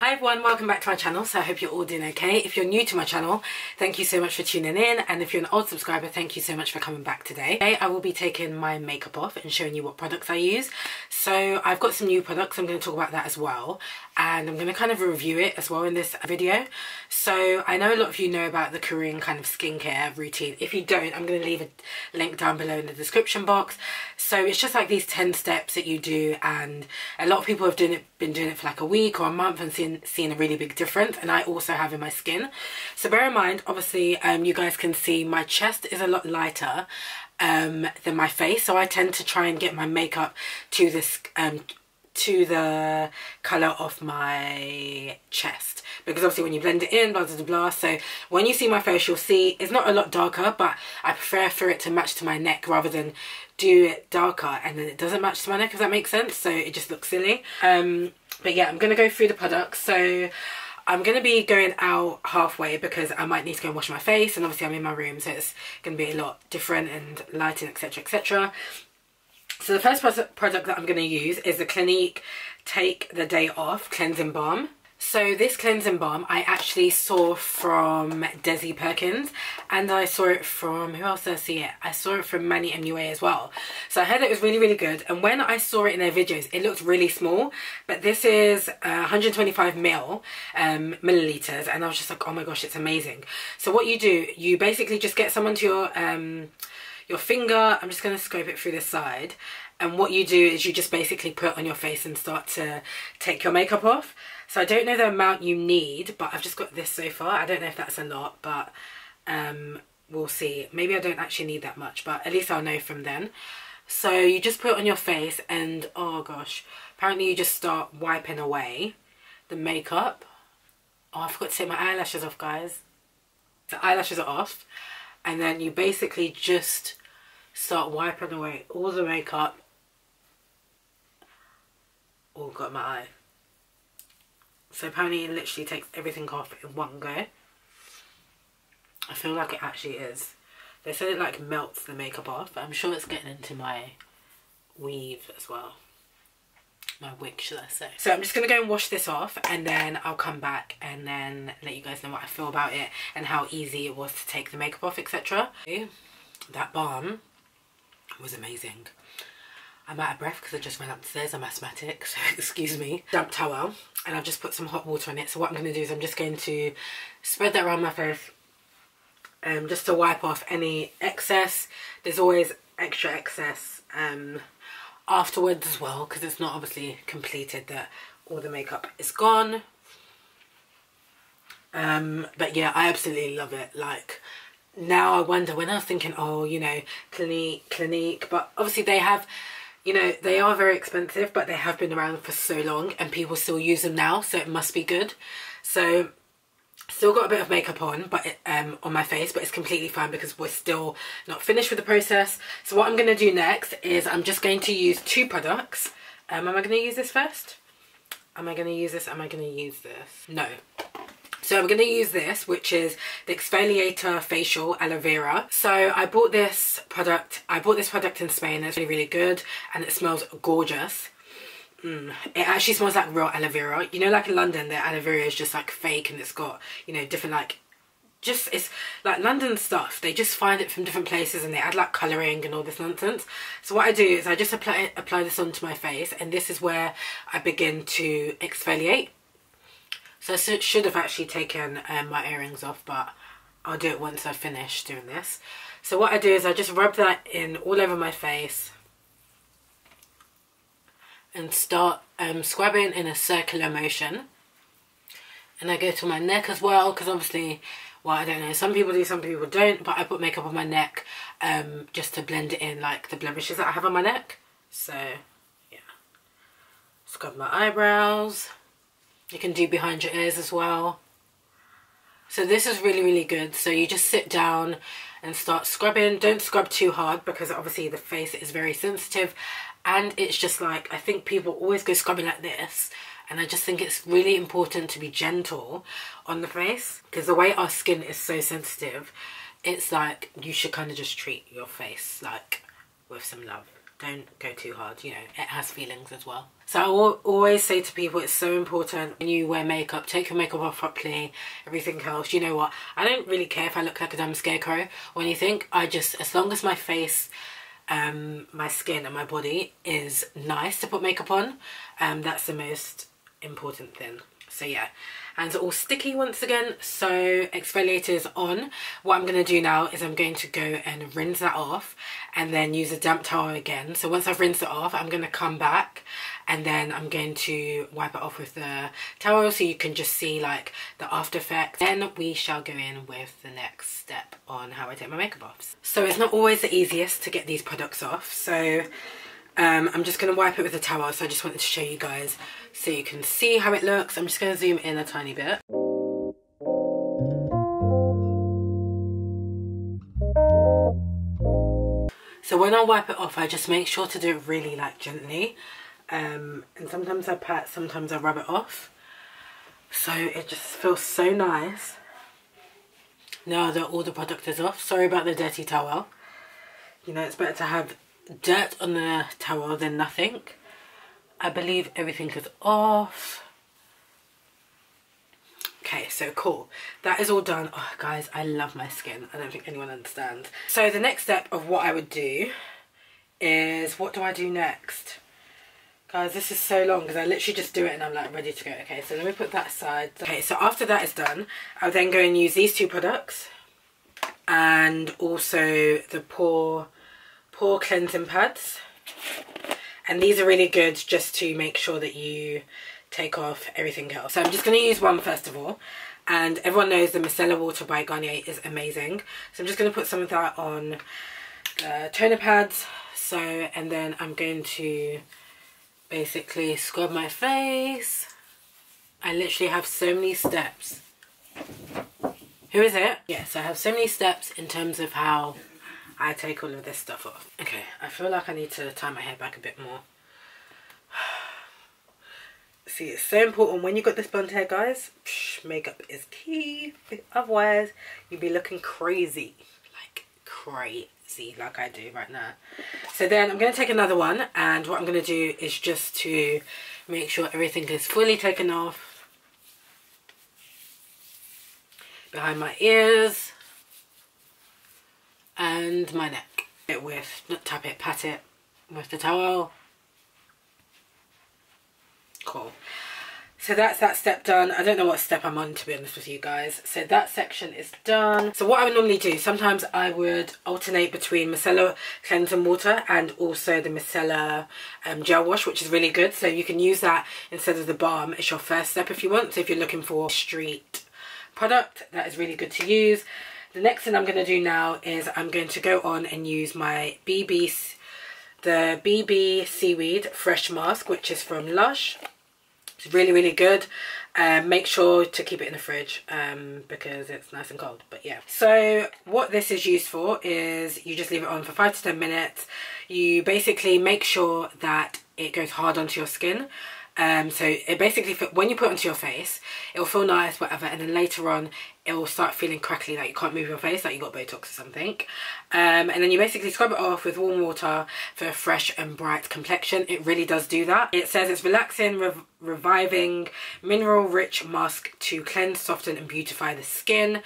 Hi everyone, welcome back to my channel. So I hope you're all doing okay. If you're new to my channel, thank you so much for tuning in, and if you're an old subscriber, thank you so much for coming back today. Today I will be taking my makeup off and showing you what products I use. So I've got some new products, I'm going to talk about that as well, and I'm going to kind of review it as well in this video. So I know a lot of you know about the Korean kind of skincare routine. If you don't, I'm going to leave a link down below in the description box. So it's just like these 10 steps that you do, and a lot of people have been doing it for like a week or a month and seeing a really big difference, and I also have in my skin. So bear in mind, obviously you guys can see my chest is a lot lighter than my face, so I tend to try and get my makeup to this to the colour of my chest, because obviously when you blend it in, blah blah blah. So when you see my face, you'll see it's not a lot darker, but I prefer for it to match to my neck rather than do it darker and then it doesn't match to my neck, if that makes sense. So it just looks silly. But yeah, I'm gonna go through the products. So I'm going to be going out halfway because I might need to go and wash my face, and obviously I'm in my room, so it's going to be a lot different and lighting, etc, etc. So the first product that I'm going to use is the Clinique Take the Day Off Cleansing Balm. So this cleansing balm I actually saw from Desriee Perkins, and I saw it from, who else did I see it? I saw it from Manny MUA as well. So I heard it was really, really good, and when I saw it in their videos, it looked really small, but this is 125 milliliters, and I was just like, oh my gosh, it's amazing. So what you do, you basically just get some onto your finger. I'm just going to scope it through the side, and what you do is you just basically put it on your face and start to take your makeup off. So I don't know the amount you need, but I've just got this so far. I don't know if that's a lot, but we'll see. Maybe I don't actually need that much, but at least I'll know from then. So you just put it on your face, and oh gosh, apparently you just start wiping away the makeup. Oh, I forgot to take my eyelashes off, guys. The eyelashes are off, and then you basically just start wiping away all the makeup. Oh, got my eye. So apparently it literally takes everything off in one go. I feel like it actually is. They said it like melts the makeup off, but I'm sure it's getting into my weave as well. My wig, should I say. So I'm just going to go and wash this off, and then I'll come back and then let you guys know what I feel about it and how easy it was to take the makeup off, etc. That balm was amazing. I'm out of breath because I just went upstairs. I'm asthmatic, so excuse me. Damp towel, and I've just put some hot water in it. So what I'm going to do is I'm just going to spread that around my face, just to wipe off any excess. There's always extra excess afterwards as well, because it's not obviously completed that all the makeup is gone. But yeah, I absolutely love it. Like, now I wonder, when I was thinking, oh, you know, Clinique, but obviously they have, you know, they are very expensive, but they have been around for so long and people still use them now, so it must be good. So still got a bit of makeup on, but on my face, but it's completely fine because we're still not finished with the process. So what I'm going to do next is I'm just going to use two products. Am I going to use this first? Am I going to use this? Am I going to use this? No. So I'm going to use this, which is the Exfoliator Facial Aloe Vera. So I bought this product in Spain. It's really, really good, and it smells gorgeous. It actually smells like real aloe vera. You know, like in London, the aloe vera is just like fake, and it's got, you know, different like, just, it's like London stuff. They just find it from different places and they add like colouring and all this nonsense. So what I do is I just apply this onto my face, and this is where I begin to exfoliate. So I should have actually taken my earrings off, but I'll do it once I finish doing this. So what I do is I just rub that in all over my face and start scrubbing in a circular motion. And I go to my neck as well, because obviously, well, I don't know, some people do, some people don't, but I put makeup on my neck just to blend it in, like the blemishes that I have on my neck. So yeah, scrub my eyebrows. You can do behind your ears as well. So this is really, really good. So you just sit down and start scrubbing. Don't scrub too hard, because obviously the face is very sensitive, and it's just like, I think people always go scrubbing like this, and I just think it's really important to be gentle on the face, because the way our skin is so sensitive, it's like you should kind of just treat your face like with some love. don't go too hard, you know, it has feelings as well. So I will always say to people, it's so important when you wear makeup, take your makeup off properly, everything else. You know what, I don't really care if I look like a damn scarecrow or anything. I just, as long as my face, my skin and my body is nice to put makeup on, that's the most important thing. So yeah, hands are all sticky once again, so exfoliator is on. What I'm going to do now is I'm going to go and rinse that off and then use a damp towel again. So once I've rinsed it off, I'm going to come back and then I'm going to wipe it off with the towel so you can just see like the after effects. Then we shall go in with the next step on how I take my makeup off. So it's not always the easiest to get these products off, so I'm just going to wipe it with a towel. So I just wanted to show you guys so you can see how it looks. I'm just going to zoom in a tiny bit. So when I wipe it off, I just make sure to do it really like gently, and sometimes I pat, sometimes I rub it off, so it just feels so nice now that all the product is off. Sorry about the dirty towel. You know, it's better to have dirt on the towel than nothing. I believe everything is off. Okay, so cool, that is all done. Oh guys, I love my skin. I don't think anyone understands. So the next step of what I would do is, what do I do next? Guys, this is so long because I literally just do it and I'm like ready to go. Okay, so let me put that aside. Okay, so after that is done, I'll then go and use these two products and also the pore cleansing pads. And these are really good just to make sure that you take off everything else. So I'm just going to use one first of all, and everyone knows the micellar water by Garnier is amazing, so I'm just going to put some of that on toner pads. So, and then I'm going to basically scrub my face. I literally have so many steps. Who is it? Yes, I have so many steps in terms of how I take all of this stuff off. Okay, I feel like I need to tie my hair back a bit more. See, it's so important when you got this blonde hair, guys. Makeup is key. Otherwise, you'll be looking crazy. Like crazy, like I do right now. So then I'm going to take another one, and what I'm going to do is just to make sure everything is fully taken off. Behind my ears and my neck. Not tap it, pat it with the towel. Cool. So that's that step done. I don't know what step I'm on, to be honest with you guys. So that section is done. So what I would normally do, sometimes I would alternate between micellar cleansing water and also the micellar gel wash, which is really good. So you can use that instead of the balm. It's your first step if you want. So if you're looking for a street product, that is really good to use. The next thing I'm going to do now is I'm going to go on and use my BB Seaweed Fresh Mask, which is from Lush. It's really, really good. Make sure to keep it in the fridge because it's nice and cold, but yeah. So what this is used for is you just leave it on for 5 to 10 minutes. You basically make sure that it goes hard onto your skin. So it basically, when you put it onto your face, it'll feel nice, whatever, and then later on it will start feeling crackly, like you can't move your face, like you got Botox or something. And then you basically scrub it off with warm water for a fresh and bright complexion. It really does do that. It says it's relaxing, reviving, mineral-rich mask to cleanse, soften, and beautify the skin.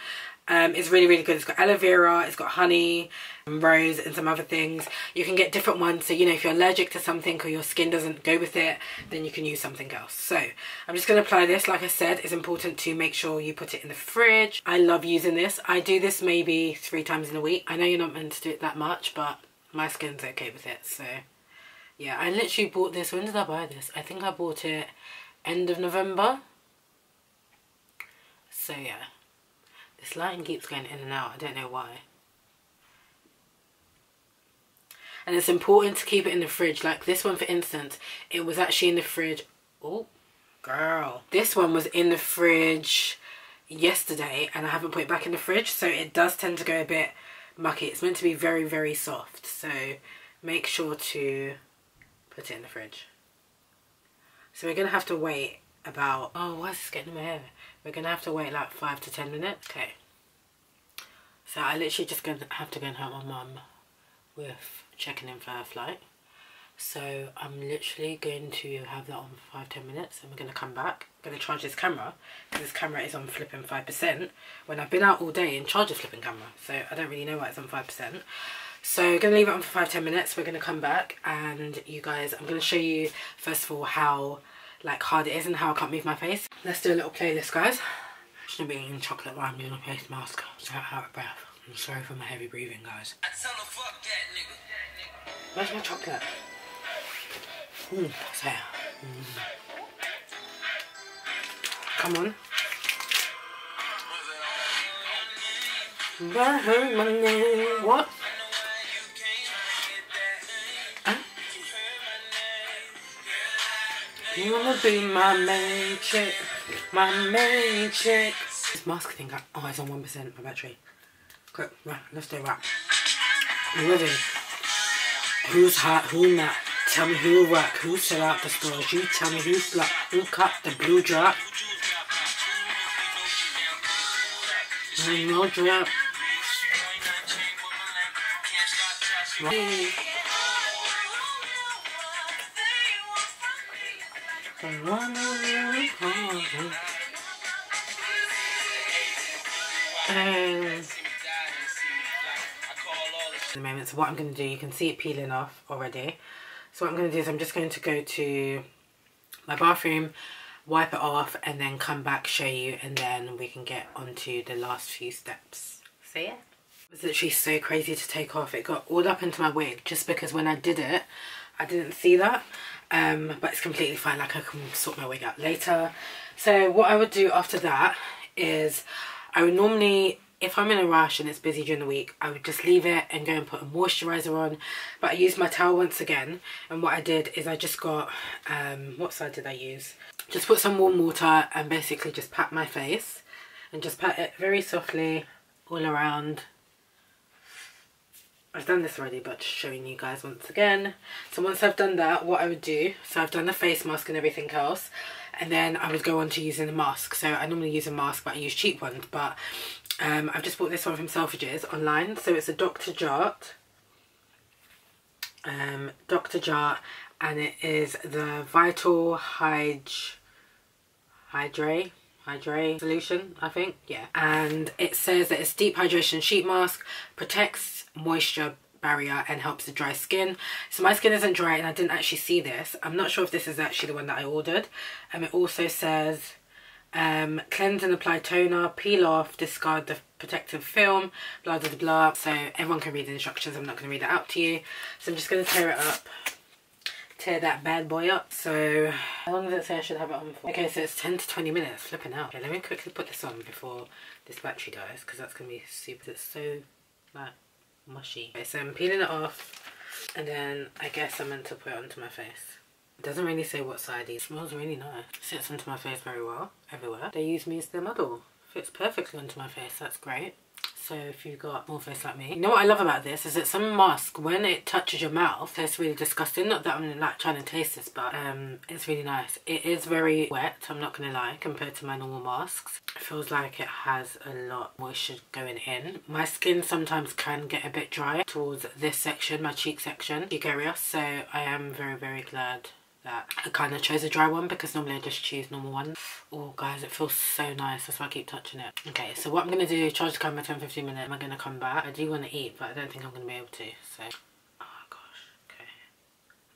It's really, really good. It's got aloe vera, it's got honey, rose, and some other things. You can get different ones, so you know, if you're allergic to something or your skin doesn't go with it, then you can use something else. So I'm just going to apply this. Like I said, it's important to make sure you put it in the fridge. I love using this. I do this maybe 3 times in a week. I know you're not meant to do it that much, but my skin's okay with it. So yeah, I literally bought this. When did I buy this? I think I bought it end of November. So yeah. This lighting keeps going in and out. I don't know why. And it's important to keep it in the fridge. Like this one, for instance, it was actually in the fridge. Oh, girl. This one was in the fridge yesterday and I haven't put it back in the fridge. So it does tend to go a bit mucky. It's meant to be very, very soft. So make sure to put it in the fridge. So we're going to have to wait about... Oh, why is this getting in my hair? We're going to have to wait like 5 to 10 minutes. Okay. So I literally just going to have to go and help my mum with checking in for her flight. So I'm literally going to have that on for 5-10 minutes and we're going to come back. I'm going to charge this camera because this camera is on flipping 5% when I've been out all day and charged this flipping camera. So I don't really know why it's on 5%. So I'm going to leave it on for 5-10 minutes. We're going to come back and you guys, I'm going to show you first of all how like hard it is and how I can't move my face. Let's do a little playlist, guys. I should be eating chocolate while I'm doing a face mask. So out of breath. I'm sorry for my heavy breathing, guys. Where's my chocolate? So, come on. What? Huh? You wanna be my main chick, my main chick. This mask thing, oh, it's on 1%, my battery. Quick, right, let's do a rap. You ready? Who's hot, who not? Tell me who will work, who sell out the stores. You tell me who slut, who cut the blue drop. No drop. The moment, so what I'm going to do, you can see it peeling off already. So what I'm going to do is I'm just going to go to my bathroom, wipe it off, and then come back, show you, and then we can get onto the last few steps. So yeah. It was literally so crazy to take off. It got all up into my wig just because when I did it, I didn't see that. But it's completely fine, like I can sort my wig out later. So what I would do after that is I would normally, if I'm in a rush and it's busy during the week, I would just leave it and go and put a moisturiser on. But I used my towel once again, and what I did is I just got, what side did I use? Just put some warm water and basically just pat my face and just pat it very softly all around. I've done this already, but just showing you guys once again. So once I've done that, what I would do, so I've done the face mask and everything else, and then I would go on to using the mask. So I normally use a mask, but I use cheap ones, but I've just bought this one from Selfridges online. So it's a Dr. Jart, and it is the Vital Hydrate solution, I think, yeah. And it says that it's deep hydration sheet mask, protects moisture barrier and helps the dry skin. So my skin isn't dry and I didn't actually see this. I'm not sure if this is actually the one that I ordered. It also says cleanse and apply toner, peel off, discard the protective film, blah blah blah. So everyone can read the instructions. I'm not going to read it out to you. So I'm just going to tear it up. Tear that bad boy up. So how long does it say I should have it on for? Okay, so it's 10 to 20 minutes. Flipping out. Okay, let me quickly put this on before this battery dies, because that's going to be super, it's so like mushy. Okay, so I'm peeling it off, and then I guess I'm meant to put it onto my face. It doesn't really say what side. It smells really nice. It sits onto my face very well, everywhere. They use me as their model. Fits perfectly onto my face, that's great. So if you've got more face like me. You know what I love about this is that some mask, when it touches your mouth, tastes really disgusting. Not that I'm like trying to taste this, but it's really nice. It is very wet, I'm not gonna lie, compared to my normal masks. It feels like it has a lot of moisture going in. My skin sometimes can get a bit dry towards this section, my cheek section, cheek area. So I am very, very glad that I kind of chose a dry one, because normally I just choose normal ones. Oh guys, it feels so nice, that's why I keep touching it. Okay, so what I'm going to do, charge the camera 10-15 minutes. I'm going to come back. I do want to eat, but I don't think I'm going to be able to. So, oh gosh, okay.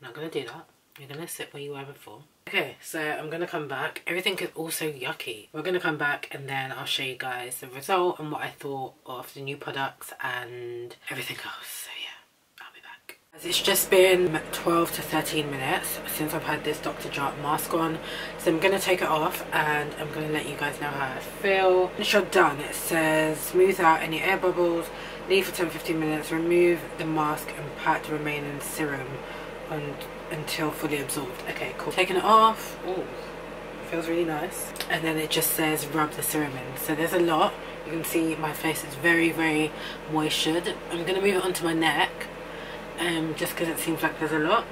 I'm not going to do that. You're going to sit where you were before. Okay, so I'm going to come back. Everything is also yucky. We're going to come back and then I'll show you guys the result and what I thought of the new products and everything else. So yeah. It's just been 12 to 13 minutes since I've had this Dr. Jart mask on, so I'm going to take it off and I'm going to let you guys know how I feel. Once you're done, it says smooth out any air bubbles, leave for 10-15 minutes, remove the mask and pat the remaining serum until fully absorbed. Okay, cool. Taking it off. Ooh, feels really nice. And then it just says rub the serum in. So there's a lot. You can see my face is very, very moistured. I'm going to move it onto my neck. Just because it seems like there's a lot.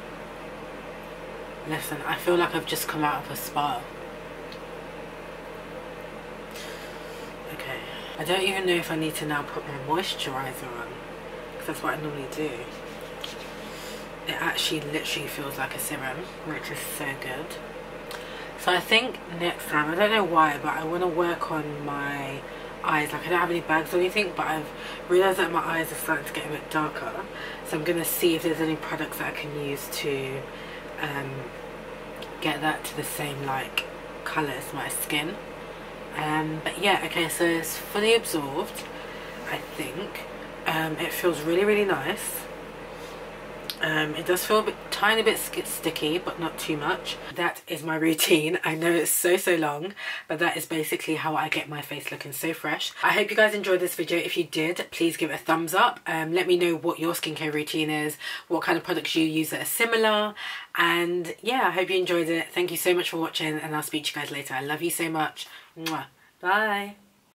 Listen, I feel like I've just come out of a spa. Okay, I don't even know if I need to now put my moisturiser on, because that's what I normally do. it actually literally feels like a serum, which is so good. So I think next time, I don't know why, but I want to work on my eyes. Like, I don't have any bags or anything, but I've realised that my eyes are starting to get a bit darker, so I'm going to see if there's any products that I can use to get that to the same like colour as my skin. But yeah, okay, so it's fully absorbed, I think. It feels really, really nice. It does feel a bit, tiny bit sticky, but not too much. That is my routine. I know it's so long, but that is basically how I get my face looking so fresh. I hope you guys enjoyed this video. If you did, please give it a thumbs up. Let me know what your skincare routine is, what kind of products you use that are similar, and yeah, I hope you enjoyed it. Thank you so much for watching, and I'll speak to you guys later. I love you so much. Mwah. Bye.